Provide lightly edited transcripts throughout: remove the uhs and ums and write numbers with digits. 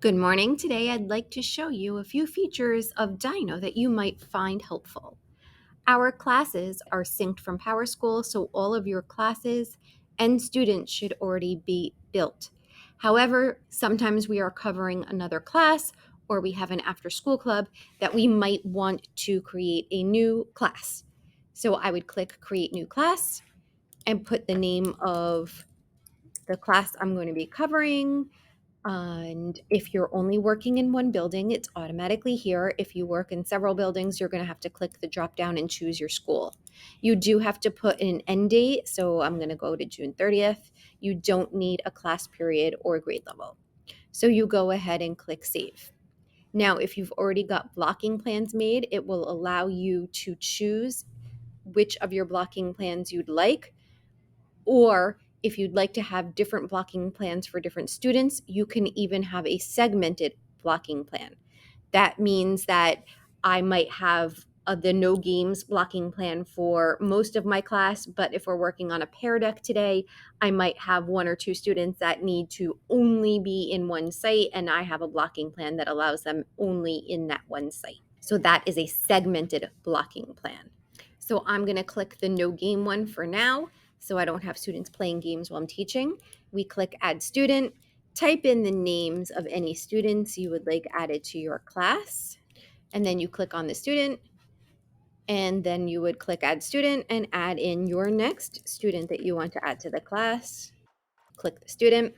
Good morning. Today I'd like to show you a few features of DyKnow that you might find helpful. Our classes are synced from PowerSchool, so all of your classes and students should already be built. However, sometimes we are covering another class or we have an after-school club that we might want to create a new class. So I would click Create New Class and put the name of the class I'm going to be covering. And if you're only working in one building, it's automatically here. If you work in several buildings, you're going to have to click the drop down and choose your school. You do have to put an end date. So I'm going to go to June 30th. You don't need a class period or grade level. So you go ahead and click Save. Now, if you've already got blocking plans made, it will allow you to choose which of your blocking plans you'd like. Or if you'd like to have different blocking plans for different students, you can even have a segmented blocking plan. That means that I might have the no games blocking plan for most of my class, but if we're working on a pair deck today, I might have one or two students that need to only be in one site, and I have a blocking plan that allows them only in that one site. So that is a segmented blocking plan. So I'm going to click the no game one for now, so I don't have students playing games while I'm teaching. We click Add Student, type in the names of any students you would like added to your class, and then you click on the student, and then you would click Add Student and add in your next student that you want to add to the class. Click the student,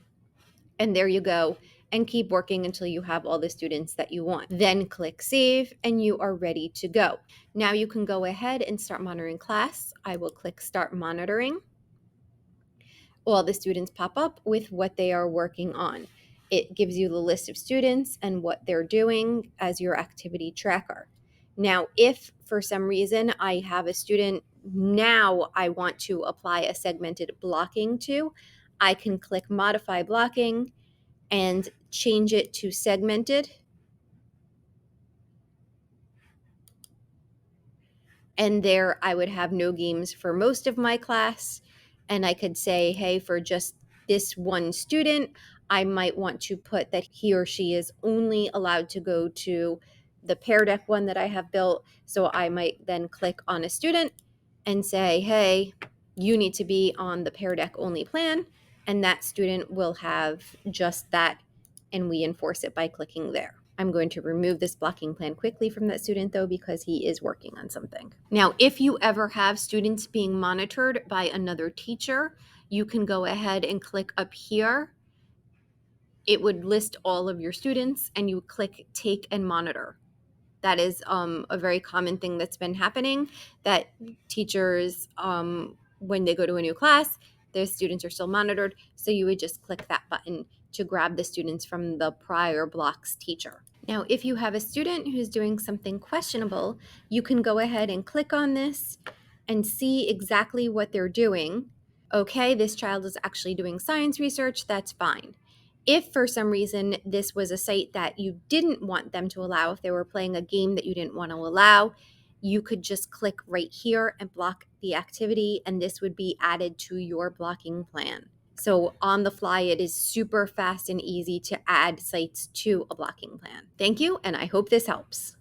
and there you go, and keep working until you have all the students that you want. Then click Save, and you are ready to go. Now you can go ahead and start monitoring class. I will click Start Monitoring. All the students pop up with what they are working on. It gives you the list of students and what they're doing as your activity tracker. Now, if for some reason I have a student now I want to apply a segmented blocking to, I can click Modify Blocking and change it to segmented. And there I would have no games for most of my class. And I could say, hey, for just this one student, I might want to put that he or she is only allowed to go to the Pear Deck one that I have built. So I might then click on a student and say, hey, you need to be on the Pear Deck only plan. And that student will have just that, and we enforce it by clicking there. I'm going to remove this blocking plan quickly from that student though, because he is working on something. Now, if you ever have students being monitored by another teacher, you can go ahead and click up here. It would list all of your students and you click Take and Monitor. That is a very common thing that's been happening, that teachers, when they go to a new class, their students are still monitored. So you would just click that button to grab the students from the prior block's teacher. Now, if you have a student who's doing something questionable, you can go ahead and click on this and see exactly what they're doing. Okay, this child is actually doing science research, that's fine. If for some reason this was a site that you didn't want them to allow, if they were playing a game that you didn't want to allow, you could just click right here and block the activity, and this would be added to your blocking plan. So on the fly, it is super fast and easy to add sites to a blocking plan. Thank you, and I hope this helps.